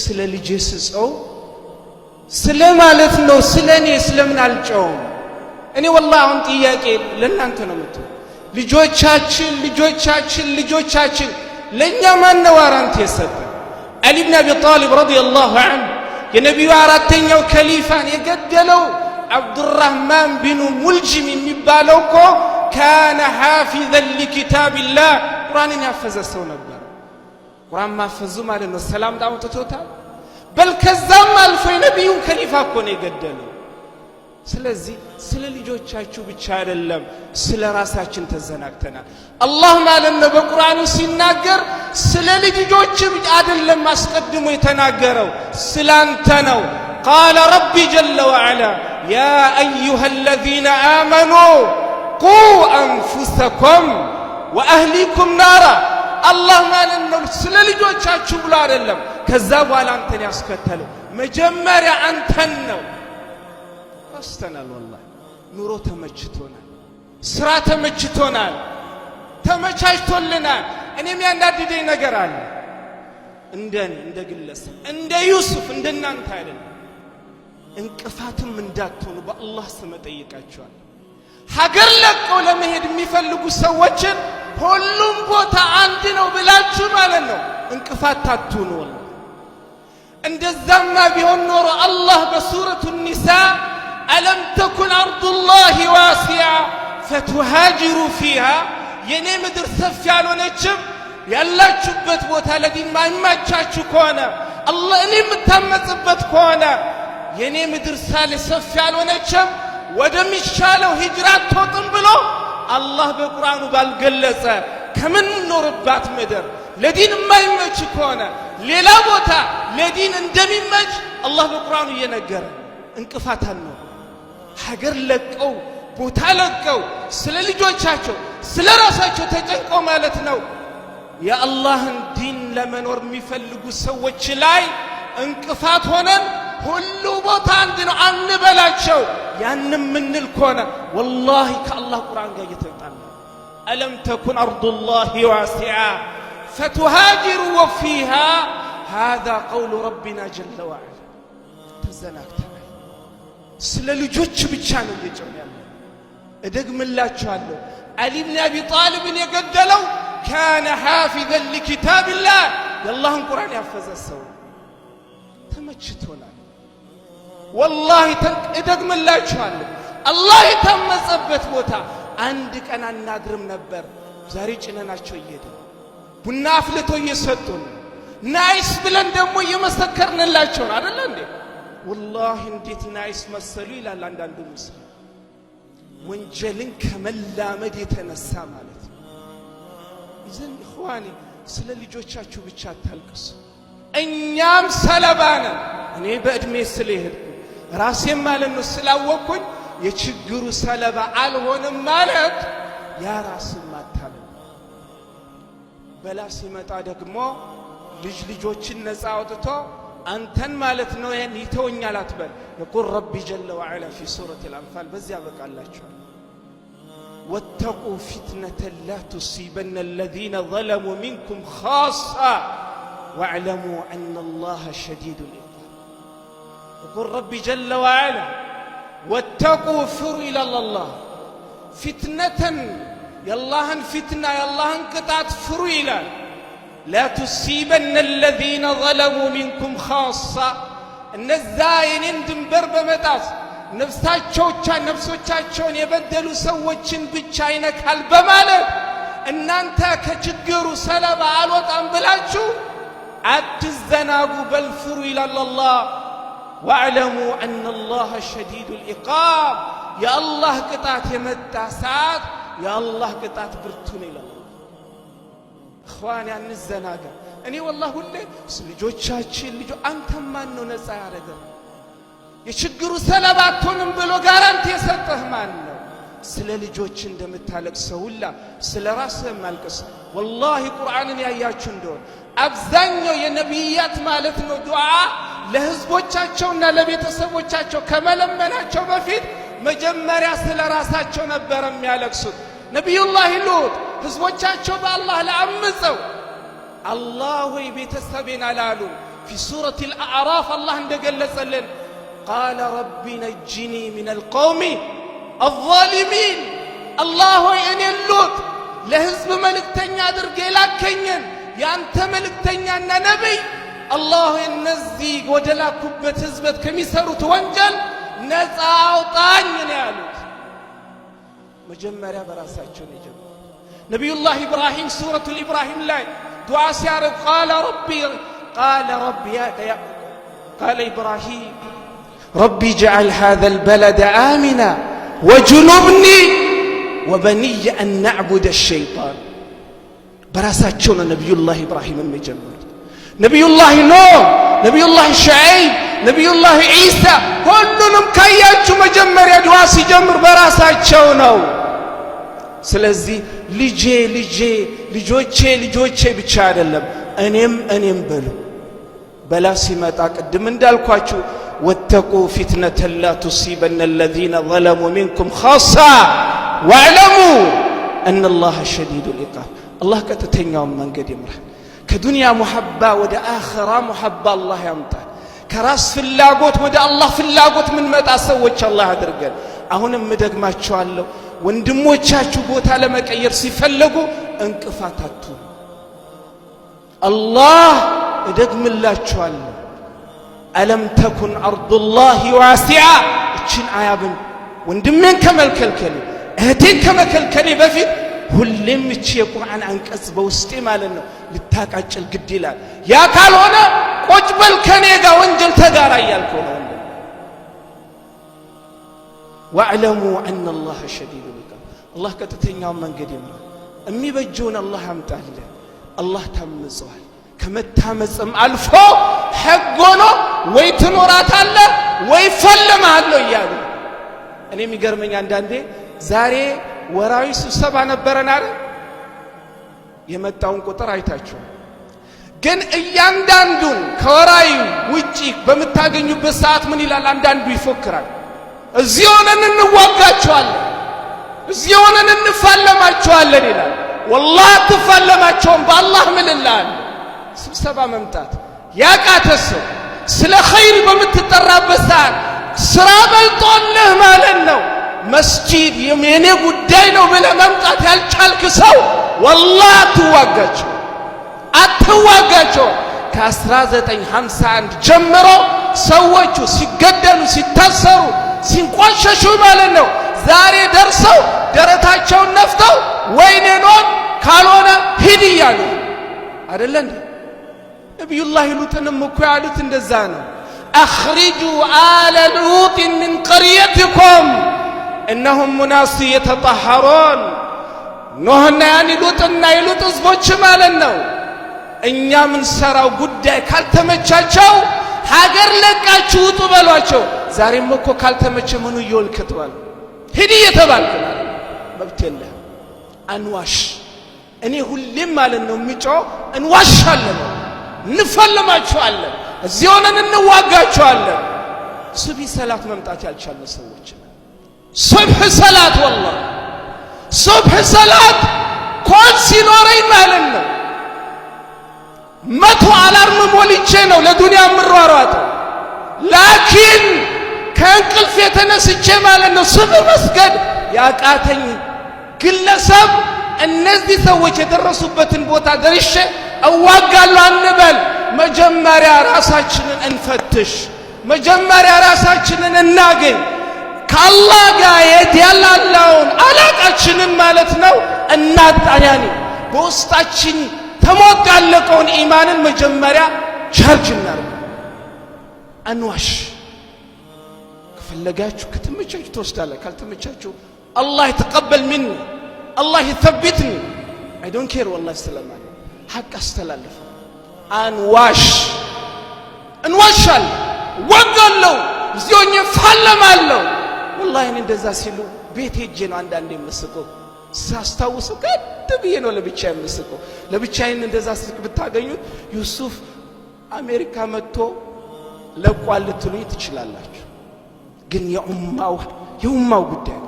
ስለ ልጄ ስጸው ስለ ማለት ነው ስለኔ ስለምን አልጨውም እኔ والله አሁን ጥያቄ ለእናንተ ነው መጥቶ ልጆቻችን ለኛ ማን ነው ዋራንት የሰጠ አሊ ኢብኑ አቢ ጣሊብ ረዲየላሁ ዐንሁ የነብዩ አራተኛው ከሊፋን የገደለው አብዱራህማን ቢኑ ሙልጂም የሚባለው እኮ ካነ ሐፊዘን ለኪታቢላህ ቁርአንን ያፈዘ ሰው ነበር ቁርአን ማፈዙ ማለት ነው ሰላም ዳውጥቶታል በል ከዛም አልፎ የነብዩን ከሊፋ እኮ ነው የገደለው ስለዚህ ስለ ልጆቻችሁ ብቻ አይደለም ስለ ራሳችን ተዘናግተናል አላህ ማለት ነው በቁርአኑ ሲናገር ስለ ልጆች አይደለም አስቀድሞ የተናገረው ስላንተ ነው قال ربي جل وعلا يا ايها الذين امنوا قوا انفسكم واهليكم نارا الله ማለት ነው ስለ ልጆቻችሁ ብሎ አይደለም ከዛ በኋላ አንተን ያስከተለው መጀመሪያ አንተን ነው አስተናል والله ኑሮ ተመችቶናል ስራ ተመችቶናል ተመቻችቶልናል እኔም ያንዳድደኝ ነገር አለ እንደ ግለሰብ እንደ ዩሱፍ እንደናንተ አይደለም እንቅፋትም እንዳትሆኑ በአላህ ስም ጠይቃችኋል ሀገር ለቀው ለመሄድ የሚፈልጉ ሰዎችን ሁሉም ቦታ አንድ ነው ብላችሁ ማለት ነው እንቅፋት ታቱኑ والله እንደዛማ ቢሆን ኖሮ አላህ በሱረቱ ኒሳ ألم تكن أرض الله واسعة فتهاجروا فيها የኔ ምድር ሰፊ ያልሆነችም ያላችሁበት ቦታ ለዲን ማይማቻችሁ ከሆነ አላህ እኔ የምታመጽበት ከሆነ የኔ ምድር ሰፊ ያልሆነችም ወደሚሻለው ሂጅራ ተወጥም ብሎ አላህ በቁርአኑ ባልገለጸ ከምን ኖርባት ምድር ለዲን ማይመች ከሆነ ሌላ ቦታ ለዲን እንደሚመች አላህ በቁርአኑ እየነገረ እንቅፋት ነው ሀገር ለቀው ቦታ ለቀው ስለ ልጆቻቸው ስለ ራሳቸው ተጨንቀው ማለት ነው የአላህን ዲን ለመኖር የሚፈልጉ ሰዎች ላይ እንቅፋት ሆነን ሁሉ ቦታ አንድ ነው አንበላቸው ያንም ምንል ከሆነ والله ከአላህ ቁርአን ጋር እየተጣጣለ ألم تكن أرض الله واسعة فتهاجروا فيها هذا قول ربنا جل وعلا تزناكت ስለ ልጆች ብቻ ነው እየጨመረ እደግምላችኋለሁ አሊ ኢብኑ አቢ ጣሊብን የገደለው ካነ ሐፊዘን ለኪታቢላህ የአላህን ቁርአን ያፈዘ ሰው ተመችቶናል والله እደግምላችኋለሁ አላህ የታመጸበት ቦታ አንድ ቀን አናድርም ነበር ዛሬ ጭነናቸው እየሄደ ቡና አፍልተው እየሰጡን ናይስ ብለን ደግሞ እየመሰከርንላቸው አይደል እንዴ والله እንዴት ናይስ መሰሉ ይላል አንዳንዱ ሙስሊም ወንጀልን ከመላመድ የተነሳ ማለት ነው ይዘን ኢኽዋኒ ስለ ልጆቻችሁ ብቻ አታልቅሱ እኛም ሰለባ ነን እኔ በእድሜ ስለሄድኩ ራሴም ማለት ነው ስላወቅኩኝ የችግሩ ሰለባ አልሆንም ማለት ያ ራስን ማታለል በላ ሲመጣ ደግሞ ልጆችን ነፃ አውጥቶ አንተን ማለት ነው ይተውኛል አትበል يقول ربي جل وعلا في سورة الأنفال በዚያ በቃላችሁ واتقوا فتنة لا تصيبن الذين ظلموا منكم خاصة واعلموا أن الله شديد العقاب يقول ربي جل وعلا واتقوا فروا إلى الله فتنة يالله فتنة يالله انقطعت فروا إلى لا تصيبن الذين ظلموا منكم خاصة النزاين دنبر بمطاس ነፍሶቻቸውን የበደሉ ሰዎችን ብቻ ይነካል በማለት እናንተ ከችግሩ ሰለባ አልወጣም ብላችሁ አትዘናጉ በልፍሩ ይላል አላህ واعلموا ان الله شديد العقاب يا الله ቅጣት የመጣ ሰዓት ያ አላህ ቅጣት ብርቱ ነው ይላል اخواني አንዘናጋ እኔ والله ሁሌ ልጆቻችን አንተ ማን ነው ነፃ ያደረገ የችግሩ ሰለባ አትሆንም ብሎ ጋራንቲ የሰጠህ ማን ነው ስለ ልጆች እንደምታለቅሰው ሁላ ስለ ራስህ ማልቀስ والله ቁርአንን ያያችሁ እንደሆነ አብዛኛው የነብያት ማለት ነው ዱዓ ለህዝቦቻቸውና ለቤተሰቦቻቸው ከመለመናቸው በፊት መጀመሪያ ስለ ራሳቸው ነበር የሚያለቅሱት ነብዩላህ ሉጥ ህዝቦቻቸው በአላህ ለአምፀው الله ቤተሰቤን አላሉ في سورة الأعراف الله እንደገለጸልን قال رب نجني من القوم الظالمين الله እኔ ሉጥ ለህዝብ መልእክተኛ አድርጌ ላከኝን ያንተ መልእክተኛና ነብይ الله እነዚህ ወደላኩበት ህዝበት ከሚሰሩት ወንጀል ነፃ አውጣኝ ነው ያሉት መጀመሪያ በራሳቸው ነው የጀመሩት ነብዩላህ ኢብራሂም ሱረቱል ኢብራሂም ላይ ዱዓ ሲያረግ قال ربي قال إبراهيم ربي اجعل هذا البلد آمنا وجنبني وبني أن نعبد الشيطان براساتشون نبي الله إبراهيم المجمد نبي الله نوح نبي الله شعيب نبي الله عيسى كلهم كياتشو مجمر يدوا سيجمر براساتشون سلازي ልጆቼ ብቻ አይደለም እኔም በላ ሲመጣ ቅድም እንዳልኳችሁ واتقوا فتنة لا تصيبن الذين ظلموا منكم خاصة واعلموا أن الله شديد العقاب الله كتتኛው መንገድ ይምራል ከዱንያ ሙሐባ ወደ አኺራ ሙሐባ አላህ ያምጣል ከራስ ፍላጎት ወደ አላህ ፍላጎት ምን መጣ ሰዎች አላህ አድርገን አሁንም መደግማቸዋለሁ ወንድሞቻችሁ ቦታ ለመቀየር ሲፈልጉ እንቅፋታቱ አላህ እደግምላችኋለሁ ألم تكن أرض الله واسعة እችን አያብን ወንድሜን ከመልከልከል እህቴን ከመከልከል በፊት ሁሌም እቺ የቁርአን አንቀጽ በውስጤ ማለት ነው ልታቃጭል ግድ ይላል ያ ካልሆነ ቁጭ በል ከኔ ጋር ወንጀል ተጋራ እያልኩ ነው واعلموا أن الله شديد العقاب الله ከተተኛው መንገድ ይምራል የሚበጀውን አላህ ያምጣልን አላህ ታምጿል ከመታመጽም አልፎ ሐጎኖ ወይ ትኖራታለ ወይ ፈልማለሁ ይያሉ እኔ የሚገርመኝ አንዳንዴ ዛሬ ወራዊ ስብሰባ ነበረና የመጣውን ቁጥር አይታችሁ ግን እያንዳንዱን ከወራዊ ውጪ በመታገኙበት ሰዓት ምን ይላል አንዳንዱ ይፎክራል እዚህ ሆነን እንዋጋቸዋለን እዚህ ሆነን እንፋለማቸዋለን ይላል والله ተፋለማቸውን በአላህ ምልላል ስብሰባ መምጣት ያቃተሰው ስለ ኸይር በመተጠራበት ሰዓት ስራ በልጦልህ ማለት ነው መስጂድ የኔ ጉዳይ ነው ብለህ መምጣት ያልቻልክ ሰው والله አትዋጋቸው ከ1951 ጀምሮ ሰዎቹ ሲገደሉ ሲታሰሩ ሲንቋሸሹ ማለት ነው ዛሬ ደርሰው ደረታቸውን ነፍተው ወይኔ ነው ካልሆነ ሂድ ይያሉ አይደለ እንዴ ነብዩላህ ሉጥንም እኮ ያሉት እንደዛ ነው اخرجوا آل لوط من قريتكم انهم مناس يتطهرون ኖህና ያኒ ሉጥና የሉጥ ህዝቦች ማለት ነው እኛ ምን ሰራው ጉዳይ ካልተመቻቸው ሀገር ለቃችሁ ውጡ በሏቸው ዛሬም እኮ ካልተመቸ ምኑ ይወልከቷል ሂድ እየተባልክ መብት የለህም አንዋሽ እኔ ሁሌም ማለት ነው የሚጮህ እንዋሻለን እንፈልማቸዋለን እዚህ ሆነን እንዋጋቸዋለን ሱብሂ ሰላት መምጣት ያልቻለ ሰዎች ሱብሂ ሰላት والله ሱብሂ ሰላት ኮል ሲኖረኝ ማለት ነው መቶ አላርም ሞልቼ ነው ለዱንያ ምሯሯጠው ላኪን ከእንቅልፍ የተነስቼ ማለት ነው ሱብሂ መስገድ ያቃተኝ ግለሰብ እነዚህ ሰዎች የደረሱበትን ቦታ ደርሼ እዋጋለሁ አንበል መጀመሪያ ራሳችንን እንፈትሽ መጀመሪያ ራሳችንን እናገኝ ከአላህ ጋር ያለውን አላቃችንን ማለት ነው እናጣያኒ በውስጣችን ተሞቃለቀውን ኢማንን መጀመሪያ ቻርጅ እናርግ አንዋሽ ከፈለጋችሁ ከተመቻችሁ ተወስዳለ ካልተመቻችሁ الله يتقبل مني الله يثبتني I don't care والله السلام حق استلالف انواشال وقالو زيوني فالمالو والله ان እንደዛ ሲሉ ቤት ሄጄ ነው አንዳንዴ መስቀው ሳስታውሰው ከትብዬ ነው ለብቻዬ መስቀው ለብቻዬን እንደዛ ስልክ ብታገኙት ዩሱፍ አሜሪካ መጥቶ ለቋል ልትሉኝ ትችላላችሁ ግን የኡማው ጉዳይ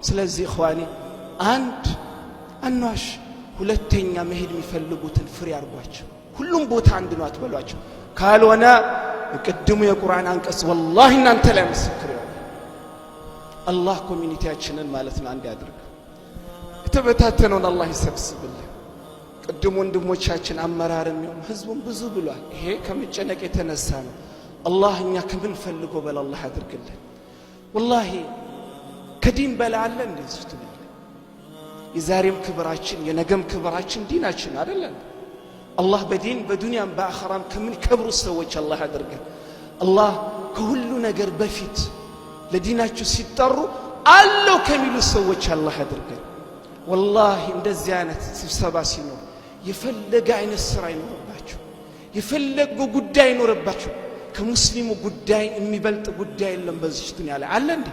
ስለዚህ ኢኽዋኒ አንድ አንዋሽ ሁለተኛ መሄድ የሚፈልጉትን ፍሬ አርጓቸው ሁሉም ቦታ አንድ ነው አትበሏቸው ካልሆነ ቅድሙ የቁርአን አንቀጽ ወላሂ እናንተ ላይ ምስክር ይሆናል። አላህ ኮሚኒቲያችንን ማለት ነው አንድ ያድርግ። የተበታተነውን አላህ ይሰብስብልን። ቅድሙ ወንድሞቻችን አመራርም ይሁን ህዝቡን ብዙ ብሏል። ይሄ ከመጨነቅ የተነሳ ነው። አላህ እኛ ከምን ፈልጎ በላ አላህ ያድርግልን። ወላሂ ከዲን በላ አለ እንደዚህ ትብል የዛሬም ክብራችን የነገም ክብራችን ዲናችን አይደለም። አላህ በዲን በዱንያም በአኺራም ከምን ከብሩ ሰዎች አላህ ያድርገን። አላህ ከሁሉ ነገር በፊት ለዲናችሁ ሲጠሩ አለው ከሚሉ ሰዎች አላህ ያድርገን። ወላሂ እንደዚህ አይነት ስብሰባ ሲኖር የፈለገ አይነት ስራ ይኖርባችሁ፣ የፈለገ ጉዳይ ይኖርባችሁ፣ ከሙስሊሙ ጉዳይ የሚበልጥ ጉዳይ የለም በዚህ ዱንያ ላይ አለ እንዴ?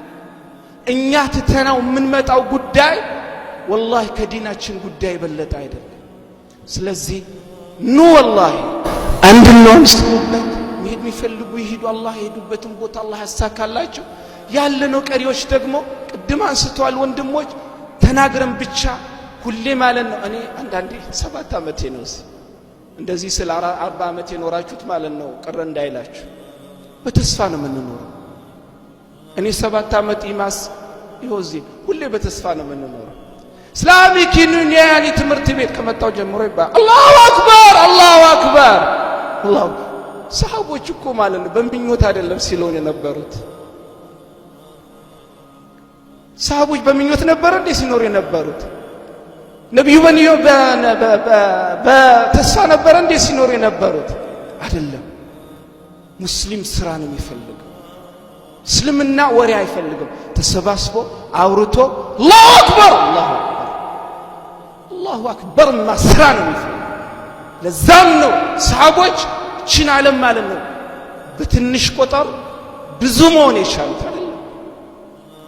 እኛ ትተናው የምንመጣው ጉዳይ ወላሂ ከዲናችን ጉዳይ የበለጠ አይደለም። ስለዚህ ኑ ወላሂ አንድ ነው እንስሩበት። መሄድ የሚፈልጉ ይሄዱ፣ አላህ የሄዱበትን ቦታ አላህ ያሳካላቸው። ያለነው ቀሪዎች ደግሞ ቅድም አንስተዋል ወንድሞች ተናግረን ብቻ ሁሌ ማለት ነው። እኔ አንዳንዴ 7 ዓመቴ ነው እንደዚህ ስለ 40 ዓመት የኖራችሁት ማለት ነው ቅር እንዳይላችሁ። በተስፋ ነው የምንኖረው። እኔ 7 ዓመት ኢማስ ይወዚ ሁሌ በተስፋ ነው የምንኖረው። እስላሚክ ዩኒየን ትምህርት ቤት ከመጣው ጀምሮ ይባል አላሁ አክበር አላሁ አክበር አላሁ ሰሃቦች እኮ ማለት ነው በምኞት አይደለም ሲሉን የነበሩት። ሰሃቦች በምኞት ነበር እንዴ ሲኖር የነበሩት? ነብዩ በተስፋ ነበር እንዴ ሲኖር የነበሩት? አይደለም። ሙስሊም ስራ ነው የሚፈልገው። እስልምና ወሬ አይፈልግም። ተሰባስቦ አውርቶ አላሁ አክበር አላሁ አክበር ስራ ነው የሚፈልገው። ለዛም ነው ሰሃቦች ችን ዓለም ማለት ነው በትንሽ ቁጥር ብዙ መሆን የቻሉት አይደለም።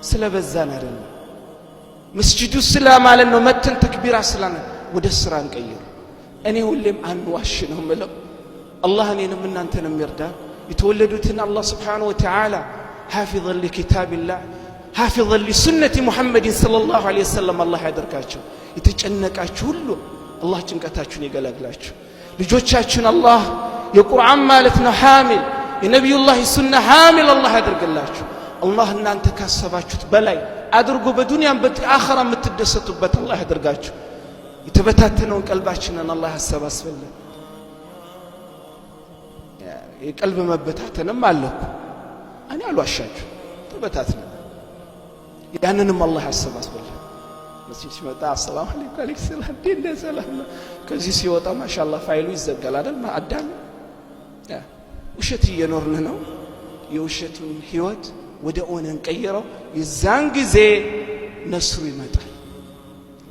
ስለበዛን አይደለም። መስጂዱ ስላ ማለት ነው መተን ተክቢራ ስላነ ወደ ስራ እንቀይር። እኔ ሁሌም አንዋሽ ነው የምለው። አላህ እኔንም እናንተንም ይርዳ። የተወለዱትን አላህ Subhanahu Wa Ta'ala حافظا لكتاب الله حافظا لسنة محمد صلى الله عليه وسلم الله ያደርጋቸው። የተጨነቃችሁ ሁሉ አላህ ጭንቀታችሁን ይገላግላችሁ። ልጆቻችሁን አላህ የቁርአን ማለት ነው ሐሚል የነብዩላህ ሱና ሐሚል አላህ ያደርግላችሁ። አላህ እናንተ ካሰባችሁት በላይ አድርጎ በዱንያም በአኺራ የምትደሰቱበት አላህ ያደርጋችሁ። የተበታተነውን ቀልባችንን አላህ ያሰባስበልን። የቀልብ መበታተንም አለኩ እኔ አልዋሻችሁ ተበታተነ። ያንንም አላህ ያሰባስበልን። መስጂድ ሲመጣ አሰላሙ አለይኩም አለይኩም ሰላም ዲን ሰላም ከዚህ ሲወጣ ማሻአላህ ፋይሉ ይዘጋል አይደል? ማአዳም ውሸት እየኖርን ነው። የውሸቱን ህይወት ወደ ኦነን ቀይረው የዛን ጊዜ ነስሩ ይመጣል።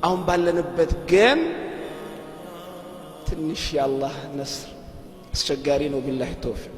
አሁን ባለንበት ግን ትንሽ ያላህ ነስር አስቸጋሪ ነው። ቢላሂ ተውፊቅ